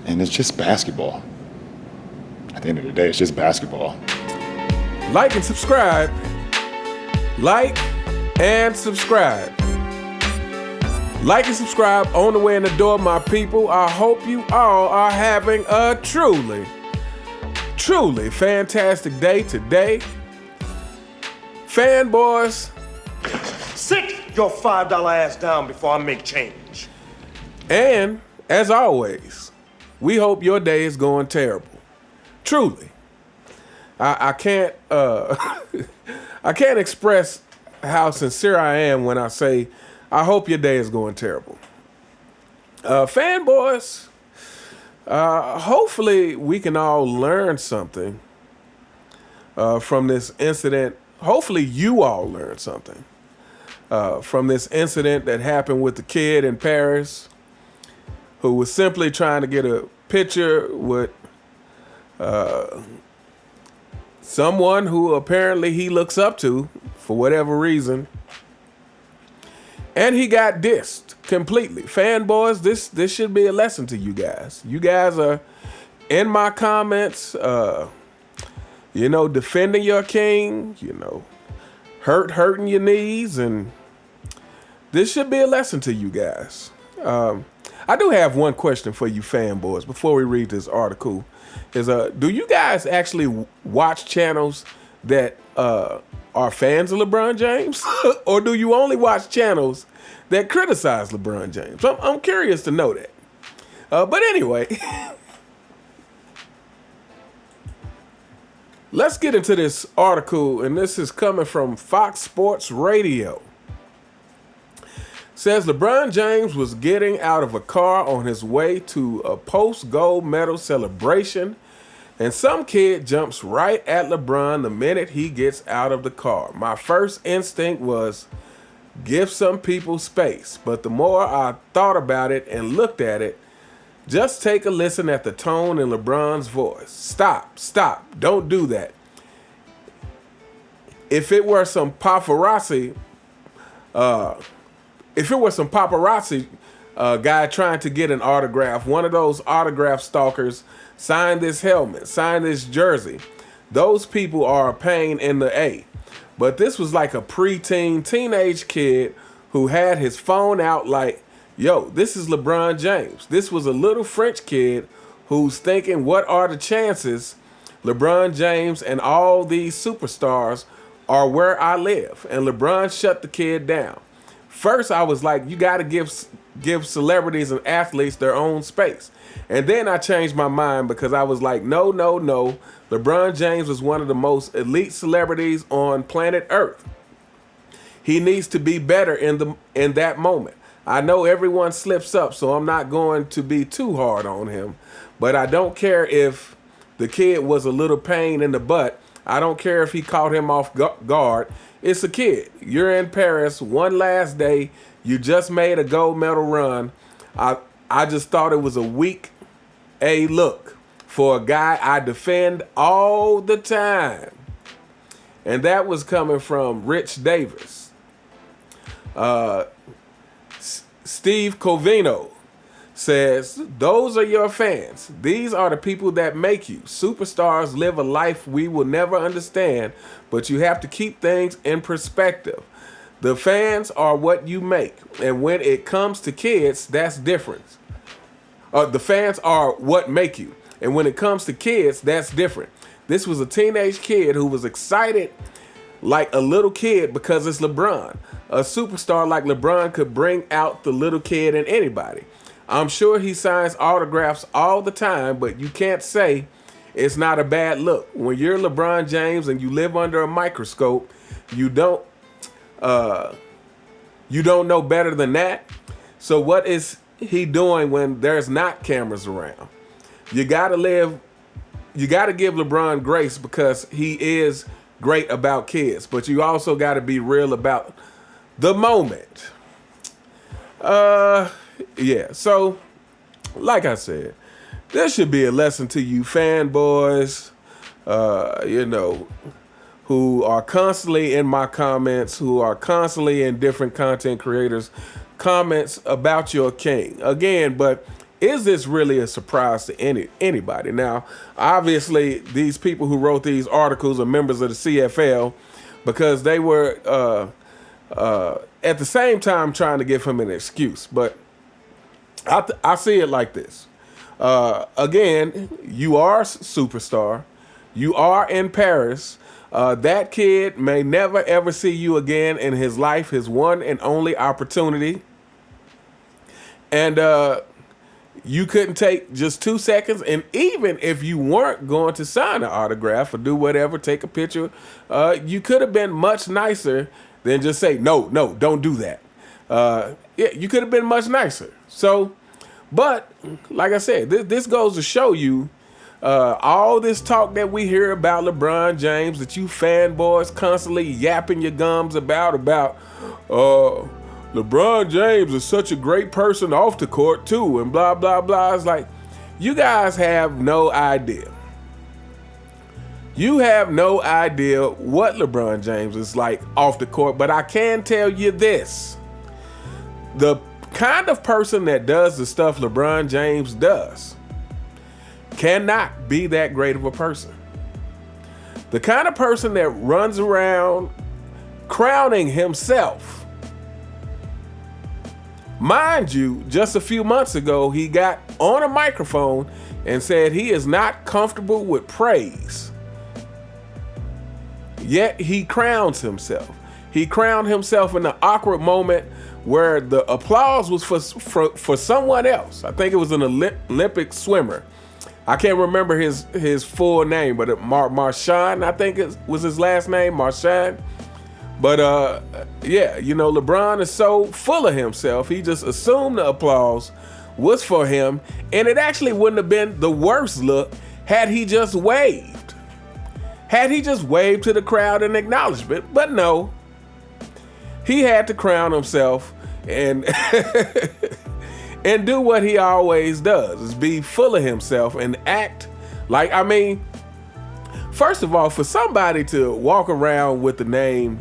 And it's just basketball. At the end of the day, it's just basketball. Like and subscribe. Like and subscribe. Like and subscribe on the way in the door, my people. I hope you all are having a truly fantastic day today. Fanboys. Sit your $5 ass down before I make change. And, as always, we hope your day is going terrible. Truly. I can't I can't express how sincere I am when I say I hope your day is going terrible. Fanboys, hopefully we can all learn something from this incident. Hopefully you all learned something from this incident that happened with the kid in Paris who was simply trying to get a picture with someone who apparently he looks up to for whatever reason. And he got dissed completely. Fanboys, this should be a lesson to you guys. You guys are in my comments, defending your king, hurting your knees, and this should be a lesson to you guys. I do have one question for you fanboys before we read this article. Do you guys actually watch channels that are fans of LeBron James? Or do you only watch channels that criticize LeBron James? I'm curious to know that. But anyway, let's get into this article, and this is coming from Fox Sports Radio. Says LeBron James was getting out of a car on his way to a post-gold medal celebration, and some kid jumps right at LeBron the minute he gets out of the car. My first instinct was, give some people space. But the more I thought about it and looked at it, just take a listen at the tone in LeBron's voice. Stop, don't do that. If it were some paparazzi, guy trying to get an autograph, one of those autograph stalkers, sign this helmet, sign this jersey, those people are a pain in the A. But this was like a teenage kid who had his phone out like, yo, this is LeBron James. This was a little French kid who's thinking, what are the chances LeBron James and all these superstars are where I live? And LeBron shut the kid down. First, I was like, you got to give celebrities and athletes their own space. And then I changed my mind because I was like, no. LeBron James was one of the most elite celebrities on planet Earth. He needs to be better in that moment. I know everyone slips up, so I'm not going to be too hard on him. But I don't care if the kid was a little pain in the butt. I don't care if he caught him off guard. It's a kid. You're in Paris one last day. You just made a gold medal run. I just thought it was a weak look for a guy I defend all the time. And that was coming from Rich Davis. Steve Covino says, those are your fans. These are the people that make you. Superstars live a life we will never understand, but you have to keep things in perspective. The fans are what you make. And when it comes to kids, that's different. The fans are what make you. And when it comes to kids, that's different. This was a teenage kid who was excited like a little kid because it's LeBron. A superstar like LeBron could bring out the little kid in anybody. I'm sure he signs autographs all the time, but you can't say it's not a bad look. When you're LeBron James and you live under a microscope, you don't know better than that. So what is he doing when there's not cameras around? You gotta give LeBron grace because he is great about kids, but you also gotta be real about the moment. Yeah, so like I said, this should be a lesson to you fanboys, who are constantly in my comments, who are constantly in different content creators' comments about your king. Again, but is this really a surprise to anybody? Now, obviously, these people who wrote these articles are members of the CFL because they were at the same time trying to give him an excuse. But I see it like this. Again, you are a superstar. You are in Paris. That kid may never ever see you again in his life, his one and only opportunity. And you couldn't take just 2 seconds. And even if you weren't going to sign an autograph or do whatever, take a picture, you could have been much nicer than just say, no, don't do that. Yeah, you could have been much nicer. So, but like I said, this goes to show you all this talk that we hear about LeBron James, that you fanboys constantly yapping your gums about LeBron James is such a great person off the court too, and blah, blah, blah. It's like, you guys have no idea. You have no idea what LeBron James is like off the court, but I can tell you this. The kind of person that does the stuff LeBron James does cannot be that great of a person. The kind of person that runs around crowning himself. Mind you, just a few months ago, he got on a microphone and said he is not comfortable with praise. Yet he crowns himself. He crowned himself in an awkward moment where the applause was for someone else. I think it was an Olympic swimmer. I can't remember his full name, but Marchand, I think it was his last name, Marchand. But yeah, you know, LeBron is so full of himself, he just assumed the applause was for him, and it actually wouldn't have been the worst look had he just waved. Had he just waved to the crowd in acknowledgement, but no. He had to crown himself and and do what he always does, is be full of himself and act like, I mean, first of all, for somebody to walk around with the name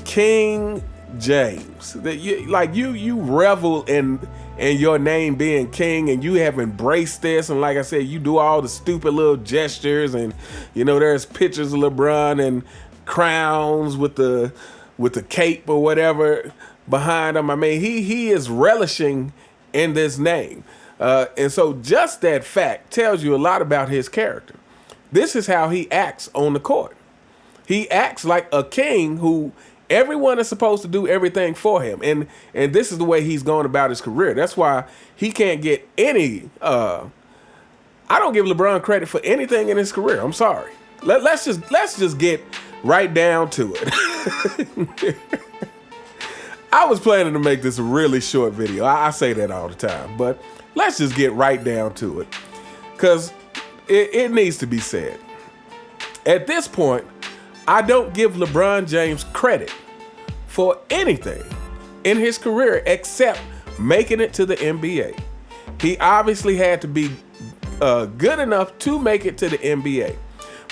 King James, that you revel in your name being king, and you have embraced this, and like I said, you do all the stupid little gestures, and you know there's pictures of LeBron and crowns with the cape or whatever behind him. I mean, he is relishing in this name, and so just that fact tells you a lot about his character. This is how he acts on the court. He acts like a king who everyone is supposed to do everything for him. And this is the way he's going about his career. That's why he can't get any, I don't give LeBron credit for anything in his career. I'm sorry. Let's just get right down to it. I was planning to make this a really short video. I say that all the time, but let's just get right down to it, because it needs to be said. At this point, I don't give LeBron James credit for anything in his career except making it to the NBA. He obviously had to be good enough to make it to the NBA.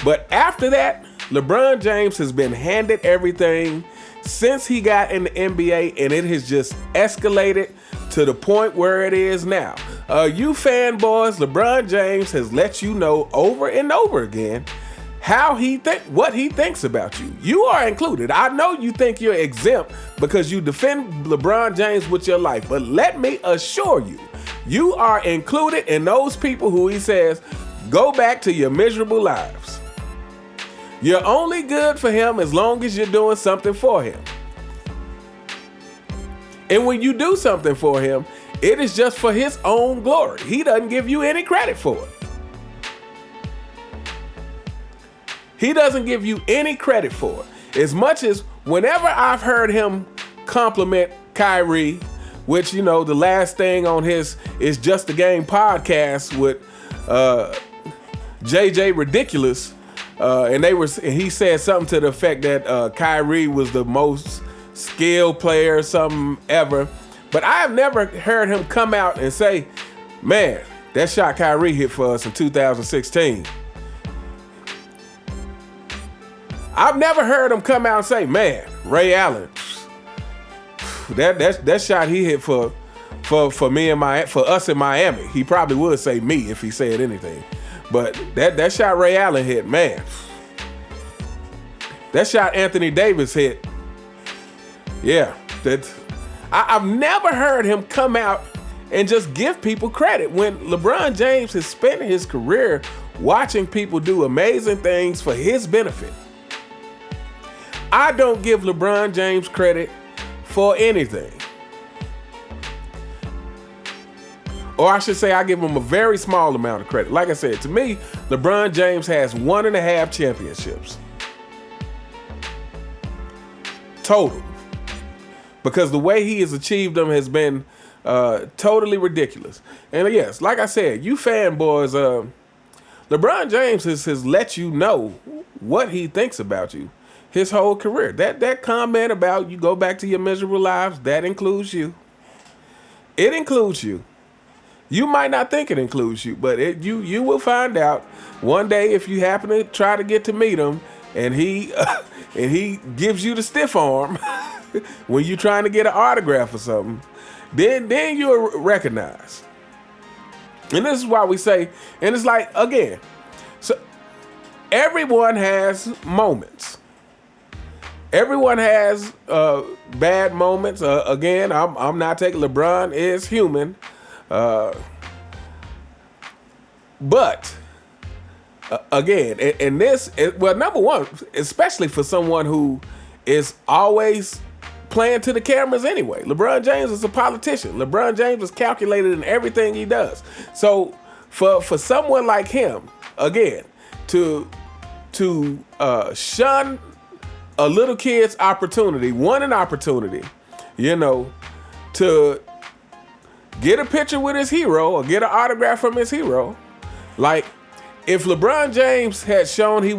But after that, LeBron James has been handed everything since he got in the NBA, and it has just escalated to the point where it is now. You fanboys, LeBron James has let you know over and over again what he thinks about you. You are included. I know you think you're exempt because you defend LeBron James with your life, but let me assure you, you are included in those people who he says, go back to your miserable lives. You're only good for him as long as you're doing something for him. And when you do something for him, it is just for his own glory. He doesn't give you any credit for it. He doesn't give you any credit for it. As much as whenever I've heard him compliment Kyrie, which, you know, the last thing on his Is Just a Game podcast with JJ Ridiculous, and he said something to the effect that Kyrie was the most skilled player or something ever. But I have never heard him come out and say, man, that shot Kyrie hit for us in 2016. I've never heard him come out and say, man, Ray Allen, that shot he hit for for me and for us in Miami. He probably would say me if he said anything. But that shot Ray Allen hit, man. That shot Anthony Davis hit. Yeah, I've never heard him come out and just give people credit when LeBron James has spent his career watching people do amazing things for his benefit. I don't give LeBron James credit for anything. Or I should say I give him a very small amount of credit. Like I said, to me, LeBron James has 1.5 championships. Total. Because the way he has achieved them has been totally ridiculous. And yes, like I said, you fanboys, LeBron James has let you know what he thinks about you his whole career. That comment about you go back to your miserable lives, that includes you. It includes you. You might not think it includes you, but you will find out one day if you happen to try to get to meet him and he gives you the stiff arm when you're trying to get an autograph or something, then you'll recognize. And this is why we say, and it's like, again, so everyone has moments. Everyone has bad moments. Again, I'm not taking LeBron is human. But again, and this, well, number one, especially for someone who is always playing to the cameras anyway. LeBron James is a politician. LeBron James is calculated in everything he does. So for someone like him, again, to shun a little kid's opportunity, an opportunity, to get a picture with his hero or get an autograph from his hero. Like, if LeBron James had shown he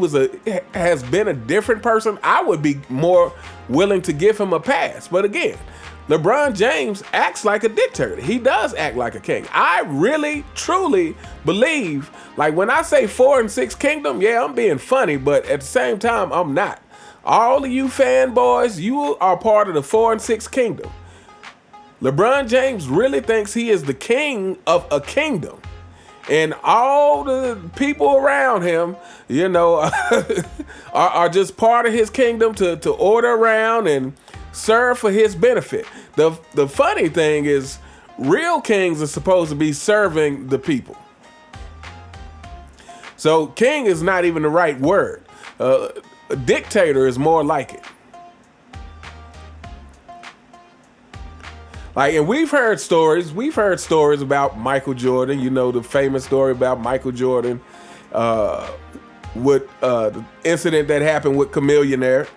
has been a different person, I would be more willing to give him a pass. But again, LeBron James acts like a dictator. He does act like a king. I really, truly believe, like when I say 4 and 6 kingdom, yeah, I'm being funny, but at the same time, I'm not. All of you fanboys, you are part of the 4 and 6 kingdom. LeBron James really thinks he is the king of a kingdom. And all the people around him, are just part of his kingdom to order around and serve for his benefit. The funny thing is, real kings are supposed to be serving the people. So king is not even the right word. A dictator is more like it. Like, and we've heard stories about Michael Jordan, the famous story about Michael Jordan, with the incident that happened with Chameleonaire.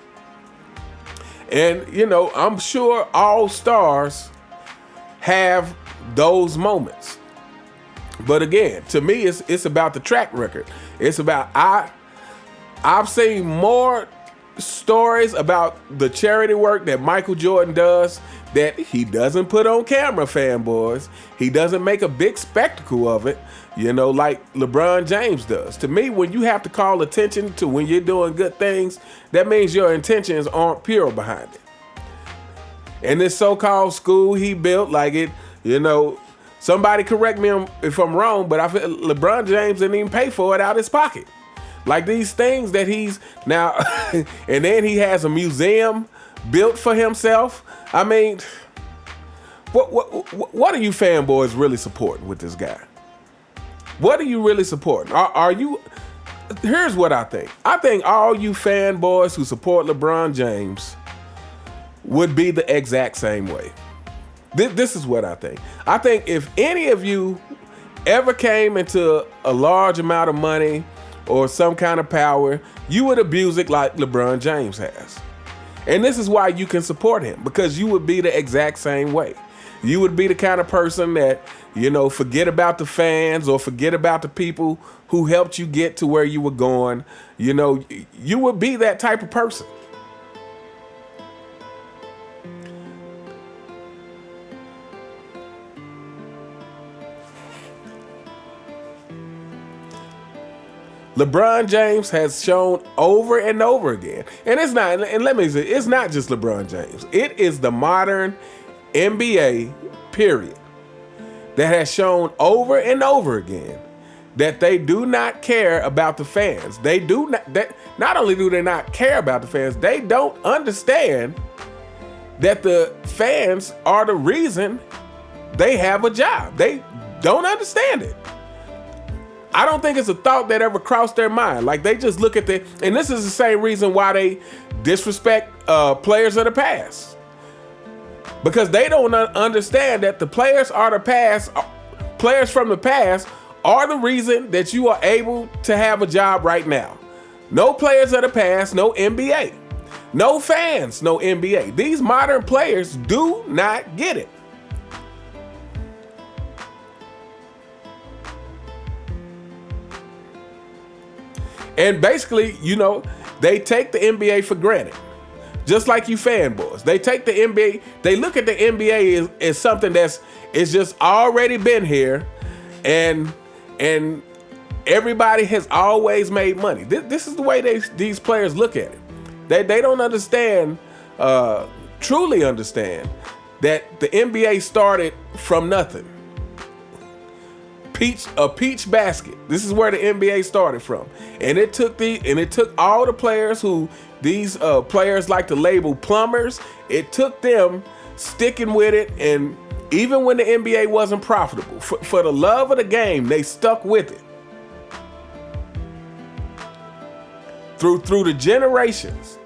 And, I'm sure all stars have those moments. But again, to me, it's about the track record. It's about, I've seen more stories about the charity work that Michael Jordan does that he doesn't put on camera, fanboys. He doesn't make a big spectacle of it, like LeBron James does. To me, when you have to call attention to when you're doing good things, that means your intentions aren't pure behind it. And this so-called school he built, like it, somebody correct me if I'm wrong, but I feel LeBron James didn't even pay for it out of his pocket. Like these things that he's now, and then he has a museum built for himself. I mean, what are you fanboys really supporting with this guy? What are you really supporting? Are you? Here's what I think. I think all you fanboys who support LeBron James would be the exact same way. This is what I think. I think if any of you ever came into a large amount of money or some kind of power, you would abuse it like LeBron James has. And this is why you can support him, because you would be the exact same way. You would be the kind of person that, forget about the fans or forget about the people who helped you get to where you were going. You would be that type of person. LeBron James has shown over and over again, and it's not, and let me say, it's not just LeBron James. It is the modern NBA, period. that has shown over and over again that they do not care about the fans. They do not. Not only do they not care about the fans, they don't understand that the fans are the reason they have a job. They don't understand it. I don't think it's a thought that ever crossed their mind. Like, they just look at and this is the same reason why they disrespect players of the past. Because they don't understand that the players from the past are the reason that you are able to have a job right now. No players of the past, no NBA. No fans, no NBA. These modern players do not get it. And basically, they take the NBA for granted. Just like you fanboys. They take the NBA, they look at the NBA as something it's just already been here, and everybody has always made money. This is the way these players look at it. They don't understand, truly understand, that the NBA started from nothing. A peach basket. This is where the NBA started from, and it took all the players who these players like to label plumbers. It took them sticking with it, and even when the NBA wasn't profitable, for the love of the game, they stuck with it through the generations.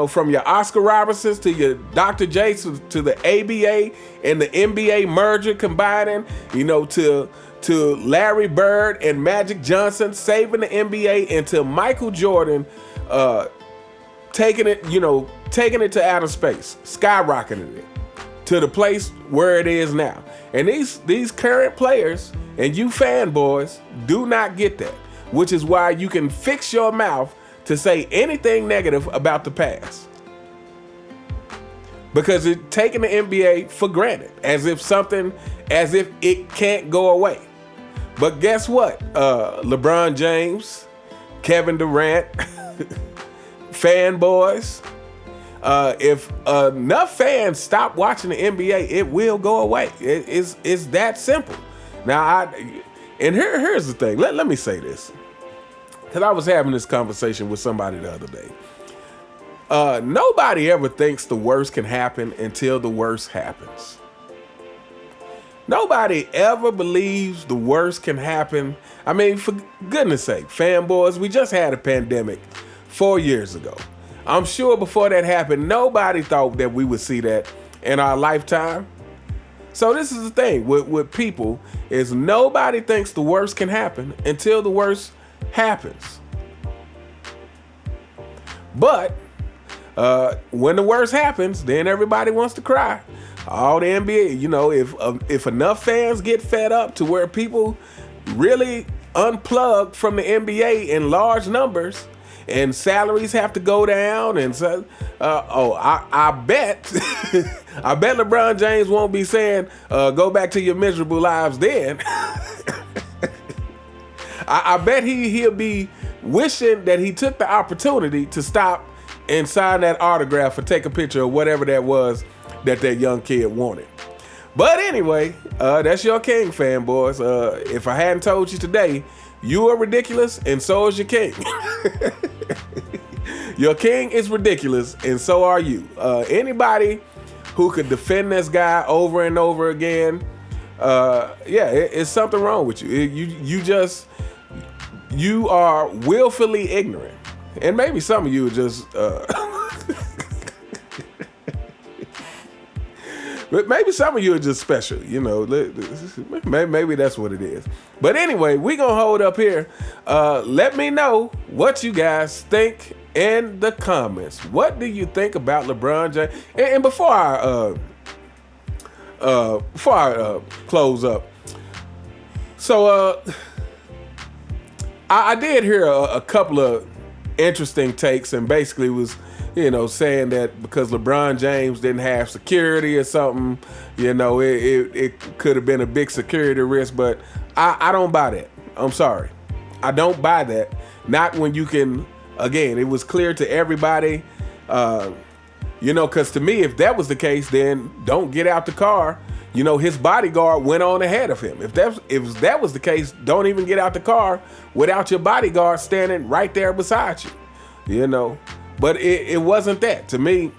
From your Oscar Robertsons to your Dr. J to the ABA and the NBA merger combining, to Larry Bird and Magic Johnson saving the NBA, until Michael Jordan taking it to outer space, skyrocketing it to the place where it is now. And these current players and you fanboys do not get that, which is why you can fix your mouth to say anything negative about the past. Because it's taking the NBA for granted, as if it can't go away. But guess what? LeBron James, Kevin Durant, fanboys, if enough fans stop watching the NBA, it will go away. It's that simple. Now, here's the thing. Let me say this, because I was having this conversation with somebody the other day. Nobody ever thinks the worst can happen until the worst happens. Nobody ever believes the worst can happen. I mean, for goodness sake, fanboys, we just had a pandemic 4 years ago. I'm sure before that happened, nobody thought that we would see that in our lifetime. So this is the thing with people, is nobody thinks the worst can happen until the worst happens. But when the worst happens, then everybody wants to cry. All the NBA, if enough fans get fed up to where people really unplug from the NBA in large numbers, and salaries have to go down, and so, I bet, I bet LeBron James won't be saying, "Go back to your miserable lives." Then, I bet he'll be wishing that he took the opportunity to stop and sign that autograph or take a picture or whatever that was that young kid wanted. But anyway, that's your king, fanboys. If I hadn't told you today, you are ridiculous, and so is your king. Your king is ridiculous, and so are you. Anybody who could defend this guy over and over again, it's something wrong with you. You are willfully ignorant. And maybe some of you are just but maybe some of you are just special, maybe that's what it is. But anyway, we gonna hold up here. Let me know what you guys think in the comments. What do you think about LeBron James? And before I close up, so I did hear a couple of interesting takes, and basically was saying that because LeBron James didn't have security or something, it could have been a big security risk. But I don't buy that. I'm sorry, I don't buy that. Not when you can. Again, it was clear to everybody, because to me, if that was the case, then don't get out the car. you know, his bodyguard went on ahead of him. If that was the case, don't even get out the car without your bodyguard standing right there beside you. You know, but it wasn't that. To me,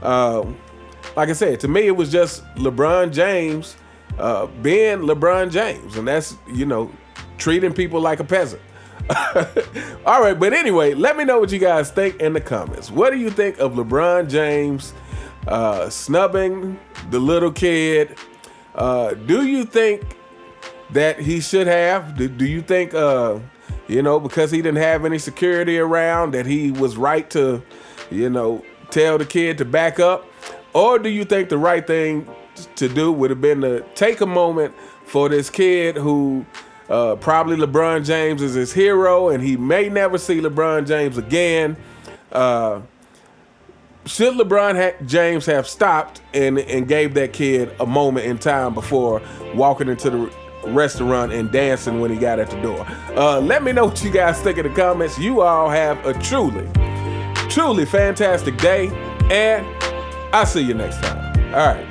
like I said, to me it was just LeBron James being LeBron James, and that's, you know, treating people like a peasant. All right, but anyway, let me know what you guys think in the comments. What do you think of LeBron James snubbing the little kid? Do you think that he should have? Do you think, you know, because he didn't have any security around, that he was right to, you know, tell the kid to back up? Or do you think the right thing to do would have been to take a moment for this kid who probably LeBron James is his hero, and he may never see LeBron James again? Should LeBron James have stopped and gave that kid a moment in time before walking into the restaurant and dancing when he got at the door? Let me know what you guys think in the comments. You all have a truly, truly fantastic day, and I'll see you next time. All right.